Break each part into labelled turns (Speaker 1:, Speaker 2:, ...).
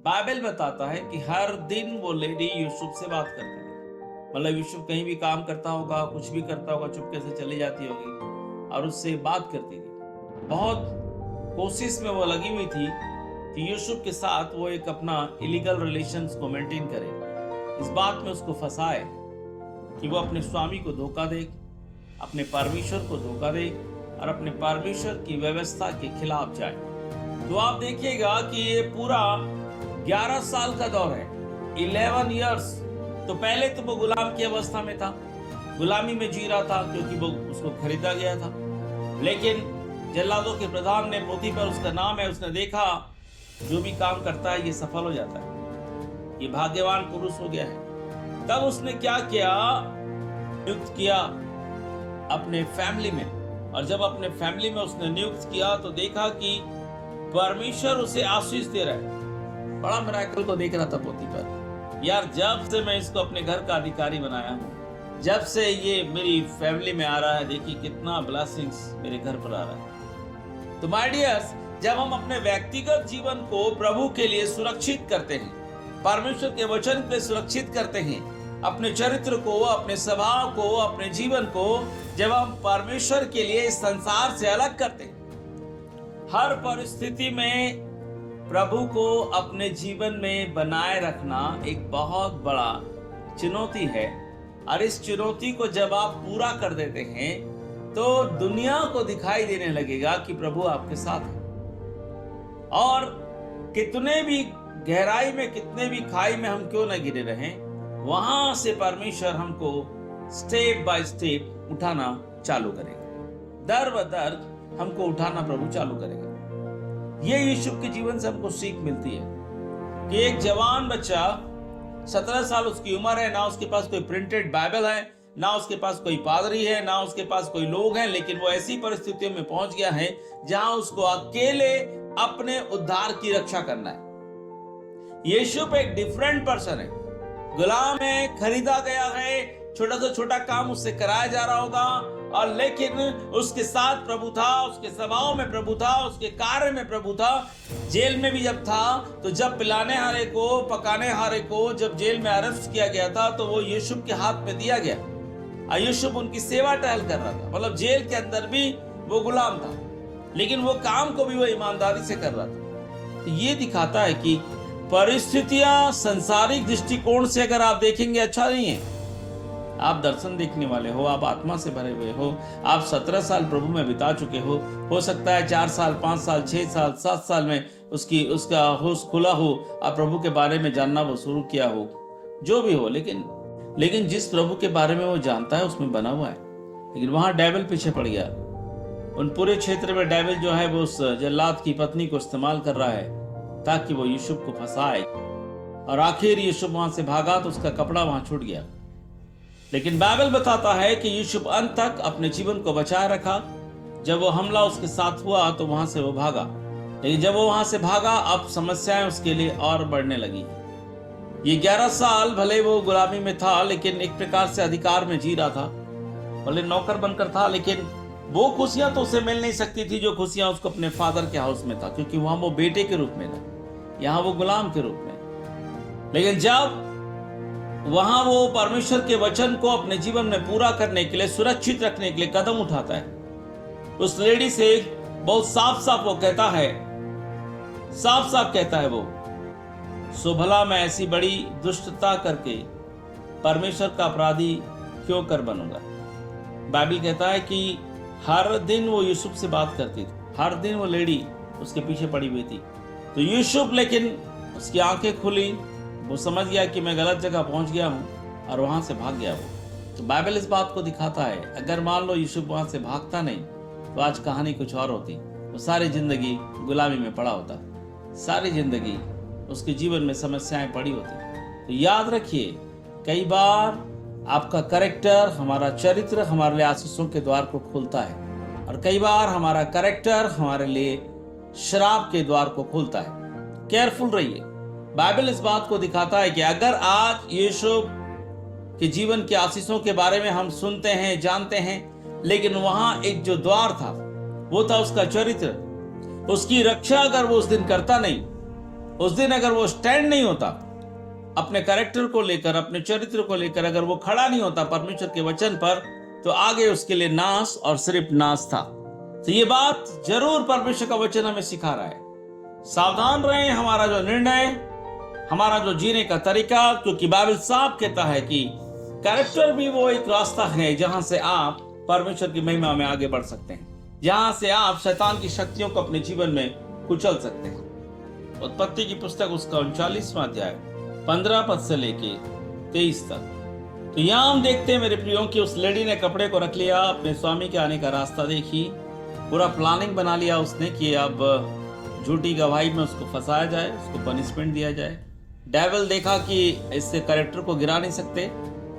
Speaker 1: Bible बताता है कि हर दिन वो लेडी यूसुफ से बात करती थी। मतलब यूसुफ कहीं भी काम करता होगा, कुछ भी करता होगा, चुपके से चली जाती होगी और उससे बात करती थी। बहुत कोशिश में वो लगी हुई थी कि यूसुफ के साथ वो एक अपना इलीगल रिलेशंस को मेंटेन करे, इस बात में उसको फंसाए कि वो अपने स्वामी को धोखा दे, अपने परमेश्वर को धोखा दे और अपने परमेश्वर की व्यवस्था के खिलाफ जाए। तो आप देखिएगा कि ये पूरा 11 साल का दौर है, 11 इयर्स। तो पहले तो वो गुलाम की अवस्था में था, गुलामी में जी रहा था क्योंकि वो उसको खरीदा गया था। लेकिन जल्लादों के प्रधान ने, पोतीफर उसका नाम है, उसने देखा जो भी काम करता है ये सफल हो जाता है, ये भाग्यवान पुरुष हो गया है। तब उसने क्या किया, नियुक्त किया अपने फैमिली में। और जब अपने फैमिली में उसने नियुक्त किया तो देखा कि परमेश्वर उसे आशीष दे रहा है। बड़ा मिराकल को देख रहा था पोतीफर, यार जब से मैं इसको अपने घर का अधिकारी बनाया हूँ, जब से ये मेरी फैमिली में आ रहा है, देखिए कितना ब्लेसिंग्स मेरे घर पर आ रहा है। तो माय डियर्स, जब हम अपने व्यक्तिगत जीवन को प्रभु के लिए सुरक्षित करते हैं, परमेश्वर के वचन पे सुरक्षित करते हैं, अपने चरित्र को, अपने स्वभाव को, अपने जीवन को जब हम परमेश्वर के लिए इस संसार से अलग करते हैं, हर परिस्थिति में प्रभु को अपने जीवन में बनाए रखना एक बहुत बड़ा चुनौती है। और इस चुनौती को जब आप पूरा कर देते हैं तो दुनिया को दिखाई देने लगेगा कि प्रभु आपके साथ है। और कितने भी गहराई में, कितने भी खाई में हम क्यों न गिरे रहें, वहां से परमेश्वर हमको स्टेप बाय स्टेप उठाना चालू करेगा। दर ब दर हमको उठाना प्रभु चालू करेगा। ये यूसुफ के जीवन से हमको सीख मिलती है कि एक जवान बच्चा, 17 साल उसकी उम्र है, ना उसके पास कोई प्रिंटेड बाइबल है, ना उसके पास कोई पादरी है, ना उसके पास कोई लोग हैं, लेकिन वो ऐसी परिस्थितियों में पहुंच गया है जहां उसको अकेले अपने उद्धार की रक्षा करना है। यूसुफ एक डिफरेंट पर्सन है, गुलाम है, खरीदा गया है, छोटा से छोटा काम उससे कराया जा रहा होगा, और लेकिन उसके साथ प्रभु था, उसके स्वभाव में प्रभु था, उसके कार्य में प्रभु था। जेल में भी जब था तो जब पिलाने हारे को, पकाने हारे को जब जेल में अरेस्ट किया गया था तो वो यूसुफ के हाथ में दिया गया और यूसुफ उनकी सेवा टहल कर रहा था। मतलब जेल के अंदर भी वो गुलाम था, लेकिन वो काम को भी वो ईमानदारी से कर रहा था। तो ये दिखाता है कि परिस्थितियां सांसारिक दृष्टिकोण से अगर आप देखेंगे अच्छा नहीं है। आप दर्शन देखने वाले हो, आप आत्मा से भरे हुए हो, आप 17 साल प्रभु में बिता चुके हो सकता है 4 साल, 5 साल, 6 साल, 7 साल में उसका होश खुला हो, आप प्रभु के बारे में जानना वो शुरू किया हो, जो भी हो, लेकिन जिस प्रभु के बारे में वो जानता है उसमें बना हुआ है। लेकिन वहां डेविल पीछे पड़ गया। उन पूरे क्षेत्र में डेविल जो है वो उस जल्लाद की पत्नी को इस्तेमाल कर रहा है ताकि वो यूसुफ को फंसाए, और आखिर यूसुफ वहां से भागा तो उसका कपड़ा वहां छूट गया। लेकिन बाइबल बताता है कि यूसुफ अंत तक अपने जीवन को बचाए रखा। जब वो हमला उसके साथ हुआ तो वहां से वो भागा, लेकिन जब वो वहां से भागा अब समस्याएं उसके लिए और बढ़ने लगी। ये 11 साल भले वो गुलामी में था, लेकिन एक प्रकार से अधिकार में जी रहा था। भले नौकर बनकर था, लेकिन वो खुशियां तो उसे मिल नहीं सकती थी जो खुशियां उसको अपने फादर के हाउस में था, क्योंकि वहां वो बेटे के रूप में था, यहाँ वो गुलाम के रूप में। लेकिन जब वहां वो परमेश्वर के वचन को अपने जीवन में पूरा करने के लिए, सुरक्षित रखने के लिए कदम उठाता है, उस लेडी से बहुत साफ साफ वो कहता है, साफ साफ कहता है वो, सो भला मैं ऐसी बड़ी दुष्टता करके परमेश्वर का अपराधी क्यों कर बनूंगा। बाइबल कहता है कि हर दिन वो यूसुफ से बात करती थी, हर दिन वो लेडी उसके पीछे पड़ी हुई थी। तो यूसुफ, लेकिन उसकी आंखें खुली, वो समझ गया कि मैं गलत जगह पहुंच गया हूं और वहां से भाग गया वो। तो बाइबल इस बात को दिखाता है, अगर मान लो यूसुफ वहां से भागता नहीं तो आज कहानी कुछ और होती। वो सारी जिंदगी गुलामी में पड़ा होता, सारी जिंदगी उसके जीवन में समस्याएं पड़ी होती। तो याद रखिए, कई बार आपका कैरेक्टर, हमारा चरित्र हमारे लिए आशीषों के द्वार को खोलता है, और कई बार हमारा कैरेक्टर हमारे लिए श्राप के द्वार को खोलता है। केयरफुल रहिए। बाइबल इस बात को दिखाता है कि अगर आज यूसुफ के जीवन के आशीषों के बारे में हम सुनते हैं, जानते हैं, लेकिन वहां एक जो द्वार था वो था उसका चरित्र, उसकी रक्षा अगर वो उस दिन करता नहीं उस दिन अगर वो स्टैंड नहीं होता, अपने कैरेक्टर को लेकर, अपने चरित्र को लेकर अगर वो खड़ा नहीं होता परमेश्वर के वचन पर, तो आगे उसके लिए नाश और सिर्फ नाश था। तो ये बात जरूर परमेश्वर का वचन हमें सिखा रहा है। सावधान रहें हमारा जो निर्णय, हमारा जो जीने का तरीका, क्योंकि बाइबल साफ कहता है कि कैरेक्टर भी वो एक रास्ता है जहां से आप परमेश्वर की महिमा में आगे बढ़ सकते हैं, जहां से आप शैतान की शक्तियों को अपने जीवन में कुचल सकते हैं। उत्पत्ति की पुस्तक उसका 39वां अध्याय 15 पद से लेके 23 तक। तो यहाँ हम देखते हैं मेरे प्रियो कि उस लेडी ने कपड़े को रख लिया, अपने स्वामी के आने का रास्ता देखी, पूरा प्लानिंग बना लिया उसने कि अब झूठी गवाही में उसको फंसाया जाए, उसको पनिशमेंट दिया जाए। डेविल देखा कि इससे कैरेक्टर को गिरा नहीं सकते,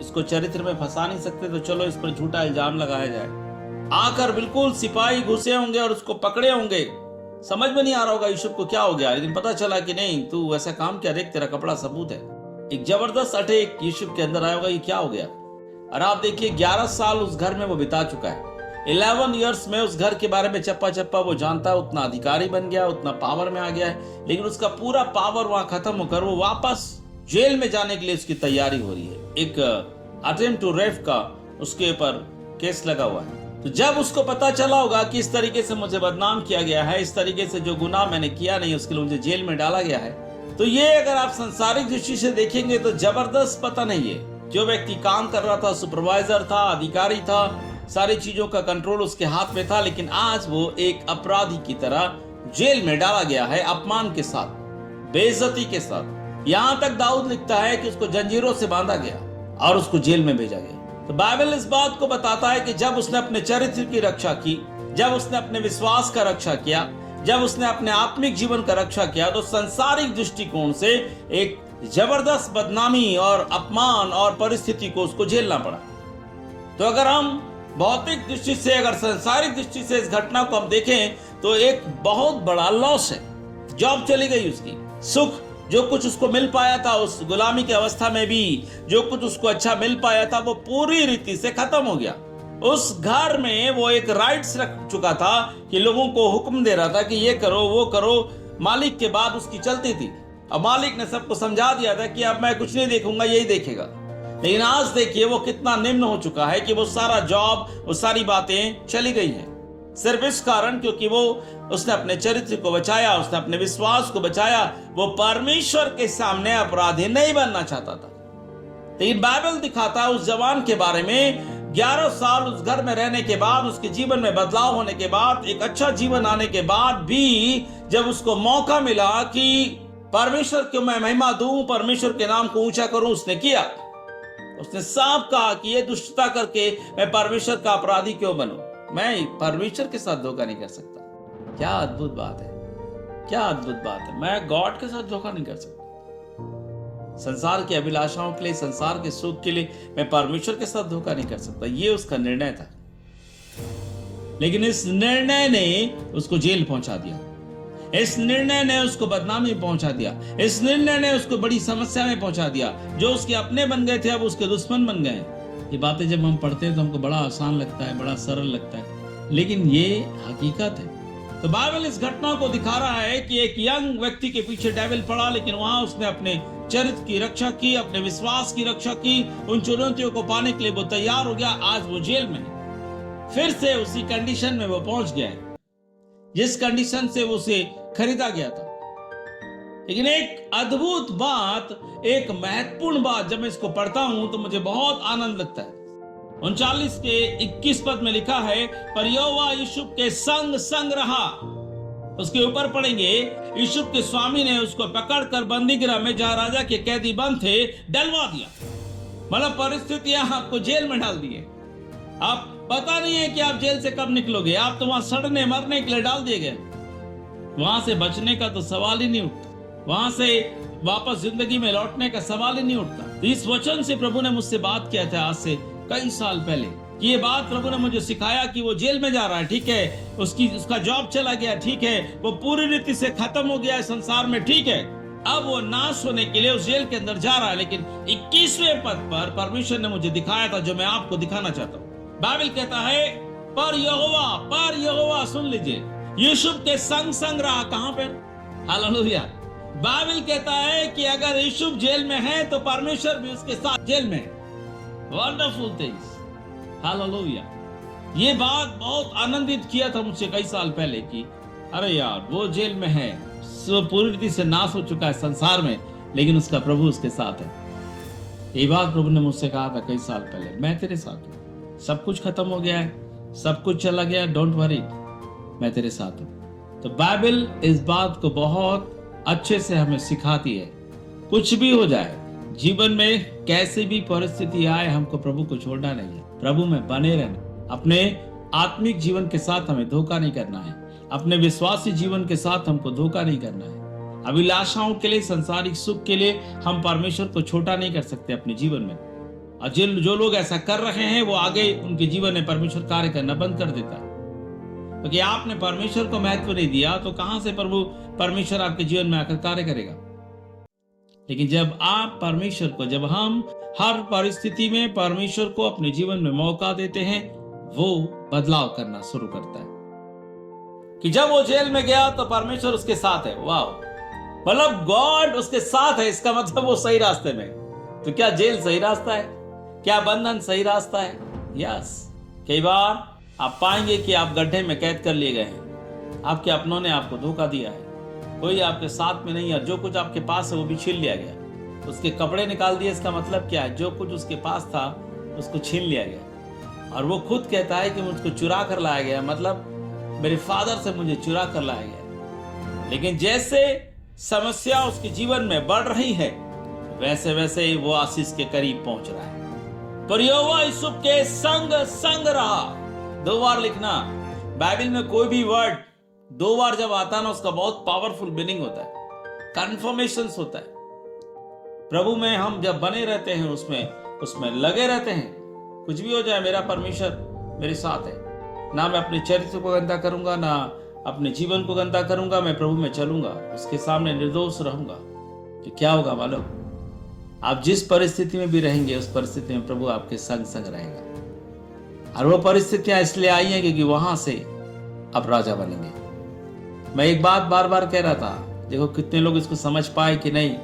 Speaker 1: इसको चरित्र में फंसा नहीं सकते, तो चलो इस पर झूठा इल्जाम लगाया जाए। आकर बिल्कुल सिपाही घुसे होंगे और उसको पकड़े होंगे। समझ में नहीं आ रहा होगा यूसुफ को क्या हो गया, लेकिन पता चला कि नहीं, तू वैसा काम क्या, देख तेरा कपड़ा सबूत है। एक जबरदस्त अटैक यूसुफ के अंदर आया होगा, ये क्या हो गया। और आप देखिए 11 साल उस घर में वो बिता चुका है। 11 इयर्स में उस घर के बारे में चप्पा चप्पा वो जानता है, उतना अधिकारी बन गया, उतना पावर में आ गया है, लेकिन उसका पूरा पावर वहां खत्म होकर वो वापस जेल में जाने के लिए उसकी तैयारी हो रही है। एक अटेम्प्ट टू रेप का उसके ऊपर केस लगा हुआ है। तो जब उसको पता चला होगा कि इस तरीके से मुझे बदनाम किया गया है, इस तरीके से जो गुनाह मैंने किया नहीं उसके लिए मुझे जेल में डाला गया है, तो ये अगर आप संसारिक दृष्टि से देखेंगे तो जबरदस्त पता नहीं है। जो व्यक्ति काम कर रहा था, सुपरवाइजर था, अधिकारी था, सारी चीजों का कंट्रोल उसके हाथ में था, लेकिन आज वो एक अपराधी की तरह जेल में डाला गया है, अपमान के साथ, बेइज्जती के साथ। यहां तक दाऊद लिखता है कि उसको जंजीरों से बांधा गया और उसको जेल में भेजा गया। तो बाइबल इस बात को बताता है कि जब उसने अपने चरित्र की रक्षा की, जब उसने अपने विश्वास का रक्षा किया, जब उसने अपने आत्मिक जीवन का रक्षा किया, तो संसारिक दृष्टिकोण से एक जबरदस्त बदनामी और अपमान और परिस्थिति को उसको झेलना पड़ा। तो अगर हम भौतिक दृष्टि से, अगर संसारिक दृष्टि से इस घटना को हम देखें तो एक बहुत बड़ा लॉस है। जॉब चली गई उसकी, सुख जो कुछ उसको मिल पाया था उस गुलामी की अवस्था में भी, जो कुछ उसको अच्छा मिल पाया था वो पूरी रीति से खत्म हो गया। उस घर में वो एक राइट्स रख चुका था कि लोगों को हुक्म दे रहा था कि ये करो वो करो, मालिक के बाद उसकी चलती थी। अब मालिक ने सबको समझा दिया था कि अब मैं कुछ नहीं देखूंगा, यही देखेगा। लेकिन आज देखिए वो कितना निम्न हो चुका है कि वो सारा जॉब, वो सारी बातें चली गई हैं, सिर्फ इस कारण क्योंकि वो उसने अपने चरित्र को बचाया, उसने अपने विश्वास को बचाया। वो परमेश्वर के सामने अपराधी नहीं बनना चाहता था। लेकिन बाइबल दिखाता है उस जवान के बारे में, 11 साल उस घर में रहने के बाद, उसके जीवन में बदलाव होने के बाद, एक अच्छा जीवन आने के बाद भी जब उसको मौका मिला कि परमेश्वर को मैं महिमा दूं, परमेश्वर के नाम को ऊंचा करूं, उसने किया। उसने साफ कहा कि ये दुष्टता करके मैं परमेश्वर का अपराधी क्यों बनूं, मैं परमेश्वर के साथ धोखा नहीं कर सकता। क्या अद्भुत बात है, क्या अद्भुत बात है। मैं गॉड के साथ धोखा नहीं कर सकता। संसार की अभिलाषाओं के लिए, संसार के सुख के लिए मैं परमेश्वर के साथ धोखा नहीं कर सकता। ये उसका निर्णय था। लेकिन इस निर्णय ने उसको जेल पहुंचा दिया, इस निर्णय ने उसको बदनामी पहुंचा दिया, इस निर्णय ने उसको बड़ी समस्या में पहुंचा दिया। जो उसके अपने बन गए थे अब उसके दुश्मन बन गए। ये बातें जब हम पढ़ते हैं तो हमको बड़ा आसान लगता है, बड़ा सरल लगता है, लेकिन ये हकीकत है। तो बाइबल इस घटना को दिखा रहा है कि एक यंग व्यक्ति के पीछे डेविल पड़ा, लेकिन वहां उसने अपने चरित्र की रक्षा की, अपने विश्वास की रक्षा की, उन चुनौतियों को पाने के लिए वो तैयार हो गया। आज वो जेल में फिर से उसी कंडीशन में वो पहुंच गया है जिस कंडीशन से वो उसे खरीदा गया था। लेकिन एक अद्भुत बात, एक महत्वपूर्ण बात जब मैं इसको पढ़ता हूं तो मुझे बहुत आनंद लगता है। 39 के 21 पद में लिखा है, पर यहोवा यूसुफ के संग संग रहा। उसके ऊपर पढ़ेंगे, यूसुफ के स्वामी ने उसको पकड़कर बंदीगृह में, जहां राजा के कैदी बंद थे, डलवा दिया। मतलब परिस्थितियां आपको जेल में डाल दिए। आप पता नहीं है कि आप जेल से कब निकलोगे। आप तो वहां सड़ने मरने के लिए डाल दिए गए। वहां से बचने का तो सवाल ही नहीं उठता, वहां से वापस जिंदगी में लौटने का सवाल ही नहीं उठता। तो इस वचन से प्रभु ने मुझसे बात किया था आज से कई साल पहले कि ये बात प्रभु ने मुझे सिखाया कि वो जेल में जा रहा है, ठीक है, उसका जॉब चला गया, ठीक है, वो पूरी रीति से खत्म हो गया है संसार में, ठीक है, अब वो नाश होने के लिए उस जेल के अंदर जा रहा है। लेकिन 21वें पद पर परमेश्वर ने मुझे दिखाया था जो मैं आपको दिखाना चाहता हूँ। बाइबल कहता है, पर यहोवा, सुन लीजिए, यूसुफ के संग संग रहा। कहां पर? हालेलुया। बाइबल कहता है कि अगर यूसुफ जेल में है तो परमेश्वर भी उसके साथ जेल में है। Wonderful things, hallelujah. ये बात बहुत आनंदित किया था मुझसे कई साल पहले कि अरे यार वो जेल में है, पूरी रीति से नाश हो चुका है संसार में, लेकिन उसका प्रभु उसके साथ है। ये बात प्रभु ने मुझसे कहा था कई साल पहले, मैं तेरे साथ हूँ, सब कुछ खत्म हो गया है, सब कुछ चला गया, डोंट वरी, मैं तेरे साथ हूँ। तो बाइबल इस बात को बहुत अच्छे से हमें सिखाती है। कुछ भी हो जाए जीवन में, कैसी भी परिस्थिति आए, हमको प्रभु को छोड़ना नहीं है, प्रभु में बने रहना। अपने आत्मिक जीवन के साथ हमें धोखा नहीं करना है, अपने विश्वासी जीवन के साथ हमको धोखा नहीं करना है। अभिलाषाओं के लिए, संसारिक सुख के लिए हम परमेश्वर को छोटा नहीं कर सकते अपने जीवन में। और जो लोग ऐसा कर रहे हैं वो आगे उनके जीवन में परमेश्वर कार्य करना बंद कर देता है, क्योंकि आपने परमेश्वर को महत्व नहीं दिया तो कहां से परमेश्वर आपके जीवन में आकर कार्य करेगा। लेकिन जब आप परमेश्वर को, जब हम हर परिस्थिति में परमेश्वर को अपने जीवन में मौका देते हैं, वो बदलाव करना शुरू करता है। कि जब वो जेल में गया तो परमेश्वर उसके साथ है। वाह, मतलब गॉड उसके साथ है, इसका मतलब वो सही रास्ते में। तो क्या जेल सही रास्ता है? क्या बंधन सही रास्ता है? यस। कई बार आप पाएंगे कि आप गड्ढे में कैद कर लिए गए हैं, आपके अपनों ने आपको धोखा दिया है, कोई आपके साथ में नहीं है, जो कुछ आपके पास है वो भी छीन लिया गया, उसके कपड़े निकाल दिए। इसका मतलब क्या है? जो कुछ उसके पास था उसको छीन लिया गया। और वो खुद कहता है कि मुझको चुरा कर लाया गया, मतलब मेरे फादर से मुझे चुरा कर लाया गया। लेकिन जैसे समस्या उसके जीवन में बढ़ रही है, वैसे वैसे वो आशीष के करीब पहुंच रहा है। पर यहोवा यूसुफ के संग संग रहा। 2 बार लिखना, बाइबल में कोई भी वर्ड 2 बार जब आता है ना, उसका बहुत पावरफुल मीनिंग होता है, कन्फर्मेशन होता है। प्रभु में हम जब बने रहते हैं, उसमें लगे रहते हैं, कुछ भी हो जाए मेरा परमेश्वर मेरे साथ है। ना मैं अपने चरित्र को गंदा करूंगा, ना अपने जीवन को गंदा करूंगा, मैं प्रभु में चलूंगा, उसके सामने निर्दोष रहूंगा। तो क्या होगा मालूम? आप जिस परिस्थिति में भी रहेंगे, उस परिस्थिति में प्रभु आपके संग संग रहेगा। और वो परिस्थितियां इसलिए आई हैं क्योंकि वहां से आप राजा बनेंगे। मैं एक बात बार बार कह रहा था, देखो कितने लोग इसको समझ पाए कि नहीं।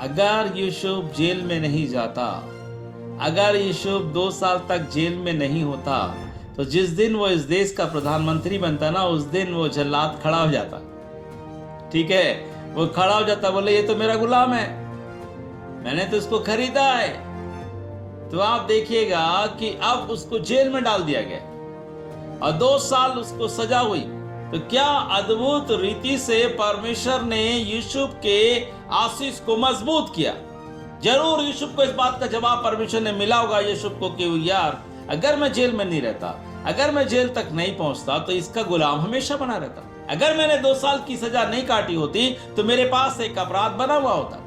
Speaker 1: अगर यूसुफ जेल में नहीं जाता, अगर यूसुफ 2 साल तक जेल में नहीं होता, तो जिस दिन वो इस देश का प्रधानमंत्री बनता ना, उस दिन वो जल्लाद खड़ा हो जाता। ठीक है, वो खड़ा हो जाता, बोले ये तो मेरा गुलाम है, मैंने तो उसको खरीदा है। तो आप देखिएगा कि अब उसको जेल में डाल दिया गया और 2 साल उसको सजा हुई। तो क्या अद्भुत रीति से परमेश्वर ने यूसुफ के आशीष को मजबूत किया। जरूर यूसुफ को इस बात का जवाब परमेश्वर ने मिला होगा यूसुफ को कि यार अगर मैं जेल में नहीं रहता, अगर मैं जेल तक नहीं पहुंचता तो इसका गुलाम हमेशा बना रहता। अगर मैंने 2 साल की सजा नहीं काटी होती तो मेरे पास एक अपराध बना हुआ होता।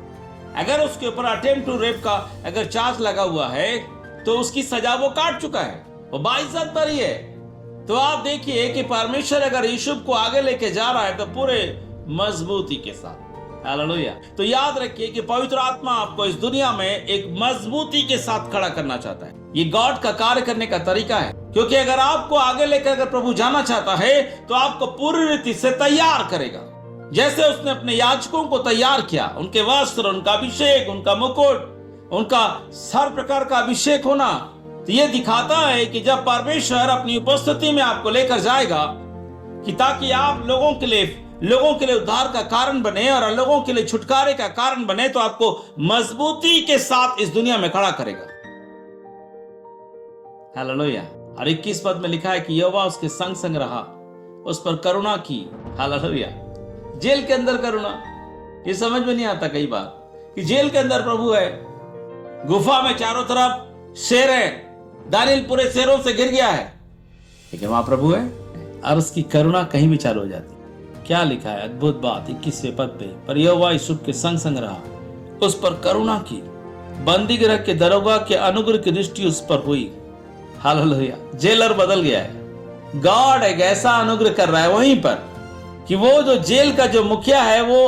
Speaker 1: अगर उसके ऊपर अटेम्प्ट टू रेप का अगर चार्ज लगा हुआ है तो उसकी सजा वो काट चुका है, वो बाइज्जत बरी है। तो आप देखिए कि परमेश्वर अगर यूसुफ को आगे लेके जा रहा है तो पूरे मजबूती के साथ। हालेलुया। तो याद रखिए कि पवित्र आत्मा आपको इस दुनिया में एक मजबूती के साथ खड़ा करना चाहता है। ये गॉड का कार्य करने का तरीका है, क्योंकि अगर आपको आगे लेकर अगर प्रभु जाना चाहता है तो आपको पूरी रीति से तैयार करेगा। जैसे उसने अपने याजकों को तैयार किया, उनके वस्त्र, उनका अभिषेक, उनका मुकुट, उनका हर प्रकार का अभिषेक होना, तो ये दिखाता है कि जब परमेश्वर अपनी उपस्थिति में आपको लेकर जाएगा कि ताकि आप लोगों के लिए उद्धार का कारण बने और लोगों के लिए छुटकारे का कारण बने, तो आपको मजबूती के साथ इस दुनिया में खड़ा करेगा। हालेलुया। और 21 पद में लिखा है कि यहोवा उसके संग संग रहा, उस पर करुणा की। हालेलुया। जेल के अंदर करुणा, ये समझ में नहीं आता कई बार कि जेल के अंदर प्रभु है, गुफा में चारों तरफ शेर है, दानियल पूरे शेरों से घिर गया है, लेकिन वहां प्रभु है और उसकी करुणा कहीं भी चालू हो जाती। क्या लिखा है? अद्भुत बात 21वें पद पे, पर यहोवा यूसुफ के संग संग रहा, उस पर करुणा की, बंदी गृह के दरोगा के अनुग्रह की दृष्टि उस पर हुई। हालेलुया। जेलर बदल गया है। गॉड एक ऐसा अनुग्रह कर रहा है वहीं पर कि वो जो जेल का जो मुखिया है वो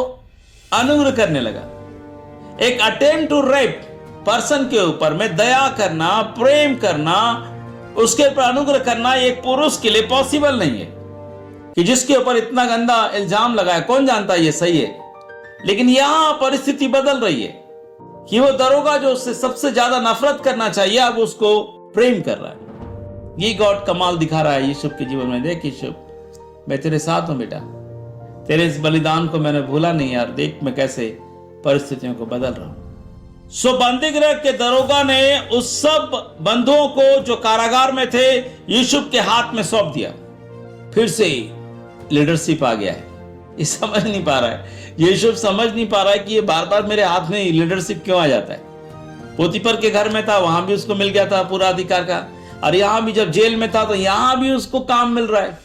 Speaker 1: अनुग्रह करने लगा। एक अटेम्प्ट टू रेप पर्सन के ऊपर में दया करना, प्रेम करना, उसके ऊपर अनुग्रह करना एक पुरुष के लिए पॉसिबल नहीं है कि जिसके ऊपर इतना गंदा इल्जाम लगाए। कौन जानता है ये सही है? लेकिन यहां परिस्थिति बदल रही है कि वो दरोगा जो उससे सबसे ज्यादा नफरत करना चाहिए अब उसको प्रेम कर रहा है। ये गॉड कमाल दिखा रहा है यूसुफ के जीवन में। देख यूसुफ, मैं तेरे साथ हूं बेटा, तेरे इस बलिदान को मैंने भूला नहीं यार, देख मैं कैसे परिस्थितियों को बदल रहा हूं। सो बंदीगृह के दरोगा ने उस सब बंधुओं को जो कारागार में थे यूसुफ के हाथ में सौंप दिया। फिर से लीडरशिप आ गया है। ये समझ नहीं पा रहा है, यूसुफ समझ नहीं पा रहा है कि ये बार बार मेरे हाथ में लीडरशिप क्यों आ जाता है। पोतीफर के घर में था, वहां भी उसको मिल गया था पूरा अधिकार का, और यहां भी जब जेल में था तो यहां भी उसको काम मिल रहा है।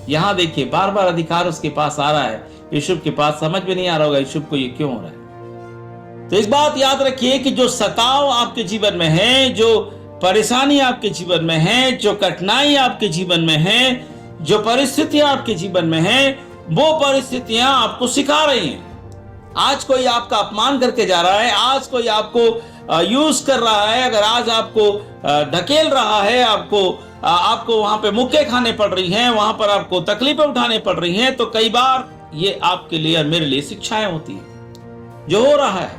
Speaker 1: यहां देखिए बार बार अधिकार उसके पास आ रहा है, यूसुफ के पास समझ में नहीं आ रहा होगा यूसुफ को ये क्यों हो रहा है। तो इस बात याद रखिए कि जो सताव आपके जीवन में है, जो परेशानी आपके जीवन में है, जो कठिनाई आपके जीवन में है, जो परिस्थितियां आपके जीवन में है, वो परिस्थितियां आपको सिखा रही हैं। आज कोई आपका अपमान करके जा रहा है, आज कोई आपको यूज कर रहा है, अगर आज आपको ढकेल रहा है, आपको वहां पे मुक्के खाने पड़ रही हैं, वहां पर आपको तकलीफें उठाने पड़ रही हैं, तो कई बार ये आपके लिए और मेरे लिए शिक्षाएं होती हैं। जो हो रहा है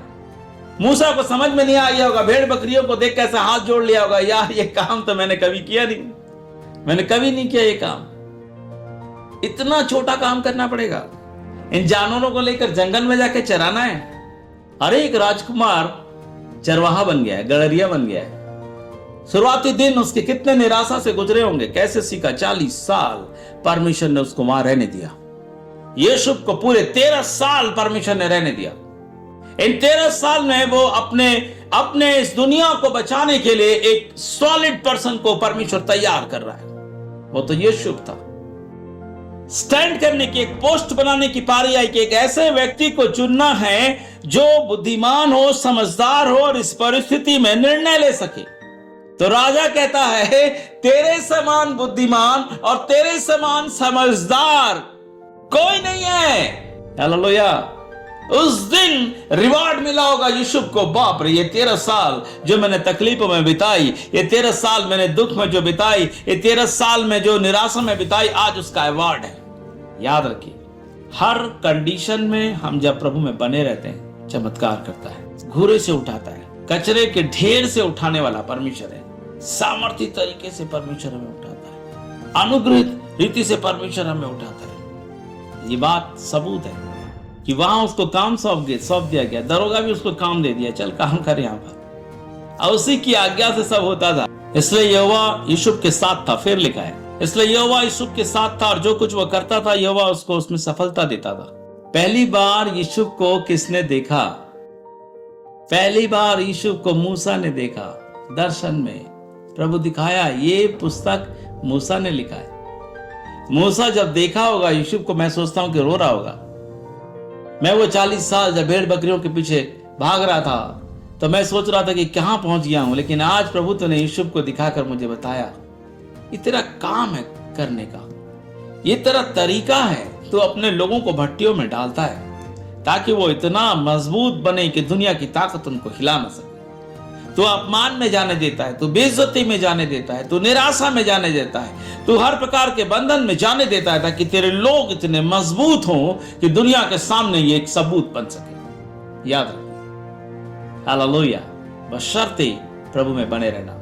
Speaker 1: मूसा को समझ में नहीं आया होगा, भेड़ बकरियों को देख कैसे हाथ जोड़ लिया होगा, यार ये काम तो मैंने कभी किया नहीं, मैंने कभी नहीं किया ये काम, इतना छोटा काम करना पड़ेगा, इन जानवरों को लेकर जंगल में जाके चराना है। अरे एक राजकुमार चरवाहा बन गया है, गड़रिया बन गया है। शुरुआती दिन उसके कितने निराशा से गुजरे होंगे, कैसे सीखा, 40 साल परमेश्वर ने उसको वहां रहने दिया। यूसुफ को पूरे 13 साल परमेश्वर ने रहने दिया। इन 13 साल में वो अपने इस दुनिया को बचाने के लिए एक सॉलिड पर्सन को परमेश्वर तैयार कर रहा है, वो तो यूसुफ था। स्टैंड करने की, एक पोस्ट बनाने की पारी आई कि एक ऐसे व्यक्ति को चुनना है जो बुद्धिमान हो, समझदार हो और इस परिस्थिति में निर्णय ले सके। तो राजा कहता है तेरे समान बुद्धिमान और तेरे समान समझदार कोई नहीं है। हालेलुया। उस दिन रिवॉर्ड मिला होगा यूसुफ को, बाप रे, ये 13 साल जो मैंने तकलीफों में बिताई, ये 13 साल मैंने दुख में जो बिताई, ये 13 साल में जो निराशा में बिताई, आज उसका अवार्ड है। याद रखिए, हर कंडीशन में हम जब प्रभु में बने रहते हैं, चमत्कार करता है, घूरे से उठाता है, कचरे के ढेर से उठाने वाला परमेश्वर है, सामर्थ्य तरीके से परमेश्वर हमें उठाता है, अनुग्रहित रीति से परमेश्वर हमें उठाता है। ये बात सबूत है कि वहां उसको काम सौंप दिया गया, दरोगा भी उसको काम दे दिया, चल काम कर यहाँ पर, और उसी की आज्ञा से सब होता था। इसलिए यहोवा यूसुफ के साथ था, फिर लिखा है, इसलिए यहोवा यूसुफ के साथ था और जो कुछ वह करता था यहोवा उसको उसमें सफलता देता था। पहली बार यूसुफ को किसने देखा? पहली बार यूसुफ को मूसा ने देखा, दर्शन में प्रभु दिखाया। ये पुस्तक मूसा ने लिखा है। मूसा जब देखा होगा यूसुफ को, मैं सोचता हूं कि रो रहा होगा। मैं वो 40 साल जब भेड़ बकरियों के पीछे भाग रहा था तो मैं सोच रहा था कि कहां पहुंच गया हूं, लेकिन आज प्रभु तो ने यूसुफ को दिखाकर मुझे बताया, ये तेरा काम है करने का, ये तेरा तरीका है। तो अपने लोगों को भट्टियों में डालता है ताकि वो इतना मजबूत बने कि दुनिया की ताकत उनको हिला न सके। तू अपमान में जाने देता है, तू बेइज्जती में जाने देता है, तू निराशा में जाने देता है, तू हर प्रकार के बंधन में जाने देता है ताकि तेरे लोग इतने मजबूत हों कि दुनिया के सामने ये एक सबूत बन सके। याद रखिए, हालेलुया। बशर्ते प्रभु में बने रहना।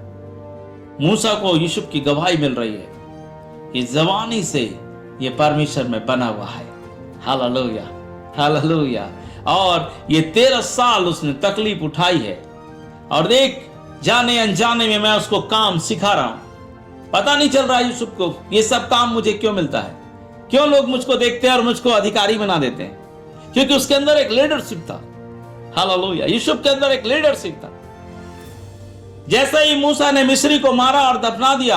Speaker 1: मूसा को यूसुफ की गवाही मिल रही है कि जवानी से ये परमेश्वर में बना हुआ है। Hallelujah, hallelujah. और ये 13 साल उसने तकलीफ उठाई है और देख, जाने अनजाने में मैं उसको काम सिखा रहा हूं। पता नहीं चल रहा यूसुफ को ये सब काम मुझे क्यों मिलता है, क्यों लोग मुझको देखते हैं और मुझको अधिकारी बना देते हैं, क्योंकि उसके अंदर एक लीडरशिप था। हालेलुया। यूसुफ के अंदर एक लीडरशिप था। जैसे ही मूसा ने मिस्री को मारा और दफना दिया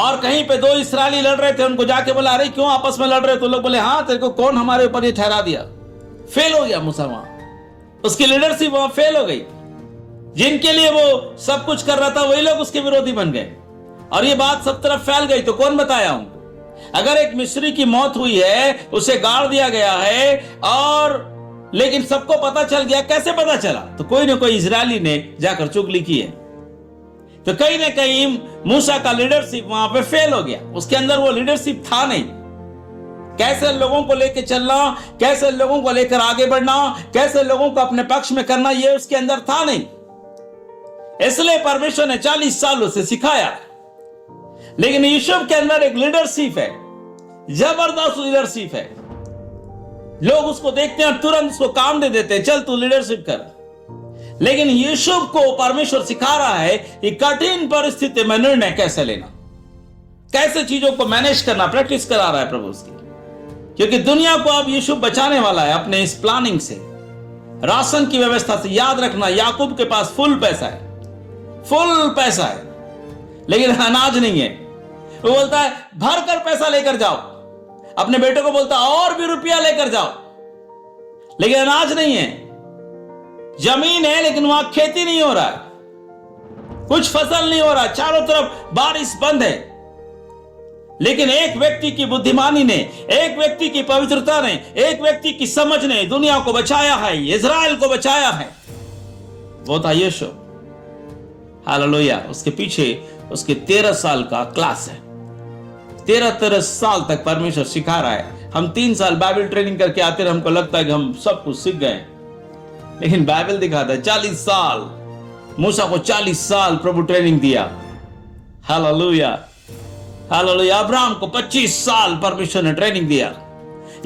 Speaker 1: और कहीं पे 2 इस्राएली लड़ रहे थे, उनको जाके बोला, अरे क्यों आपस में लड़ रहे? तो लोग बोले, हाँ, तेरे को कौन हमारे ऊपर ये ठहरा दिया? फेल हो गया मूसा वहां, उसकी लीडरशिप वहां फेल हो गई। जिनके लिए वो सब कुछ कर रहा था वही लोग उसके विरोधी बन गए और ये बात सब तरफ फैल गई। तो कौन बताया उनको? अगर एक मिस्री की मौत हुई है, उसे गाड़ दिया गया है, और लेकिन सबको पता चल गया, कैसे पता चला? तो कोई ना कोई इजरायली ने जाकर चुगली की है। तो कहीं ना कहीं मूसा का लीडरशिप वहां पे फेल हो गया, उसके अंदर वो लीडरशिप था नहीं। कैसे लोगों को लेकर चलना, कैसे लोगों को लेकर आगे बढ़ना, कैसे लोगों को अपने पक्ष में करना, ये उसके अंदर था नहीं। इसलिए परमेश्वर ने 40 साल उसे सिखाया। लेकिन यूसुफ के अंदर एक लीडरशिप है, जबरदस्त लीडरशिप है। लोग उसको देखते हैं और तुरंत उसको काम दे देते हैं, चल तू लीडरशिप कर। लेकिन यूसुफ को परमेश्वर सिखा रहा है कि कठिन परिस्थिति में निर्णय कैसे लेना, कैसे चीजों को मैनेज करना, प्रैक्टिस करा रहा है प्रभु उसकी। क्योंकि दुनिया को अब यूसुफ बचाने वाला है अपने इस प्लानिंग से, राशन की व्यवस्था से। याद रखना, याकूब के पास फुल पैसा है, फुल पैसा है, लेकिन अनाज नहीं है। वो बोलता है भर कर पैसा लेकर जाओ, अपने बेटे को बोलता है और भी रुपया लेकर जाओ, लेकिन अनाज नहीं है। जमीन है लेकिन वहां खेती नहीं हो रहा है, कुछ फसल नहीं हो रहा, चारों तरफ बारिश बंद है। लेकिन एक व्यक्ति की बुद्धिमानी ने, एक व्यक्ति की पवित्रता ने, एक व्यक्ति की समझ ने दुनिया को बचाया है, इजराइल को बचाया है। वो था यीशु। हालेलुया। उसके पीछे उसके 13 साल का क्लास है। 13 साल तक परमेश्वर सिखा रहा है। हम 3 साल बाइबल ट्रेनिंग करके आते हैं, हमको लगता है कि हम सब कुछ सीख गए, लेकिन बाइबल दिखाता है 40 साल। मूसा को 40 साल प्रभु ट्रेनिंग दिया। Hallelujah, hallelujah. अब्राहम को 25 साल परमेश्वर ने ट्रेनिंग दिया।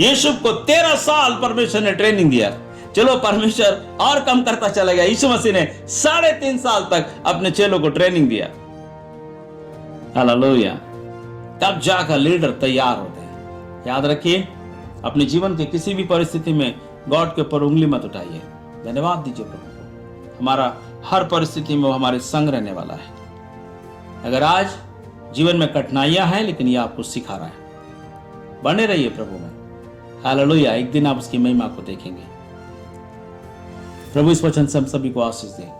Speaker 1: यूसुफ को 13 साल परमेश्वर ने ट्रेनिंग दिया। चलो परमेश्वर और कम करता चला गया। यीशु मसीह ने 3.5 साल तक अपने चेलों को ट्रेनिंग दिया। हालेलुया। तब जाकर लीडर तैयार होते हैं। याद रखिए, अपने जीवन के किसी भी परिस्थिति में गॉड के ऊपर उंगली मत उठाइए। धन्यवाद दीजिए प्रभु, हमारा हर परिस्थिति में वो हमारे संग रहने वाला है। अगर आज जीवन में कठिनाइयां हैं, लेकिन ये आपको सिखा रहा है। बने रहिए प्रभु में। हालेलुया। एक दिन आप उसकी महिमा को देखेंगे। प्रभु इस वचन से हम सभी को आशीष दें।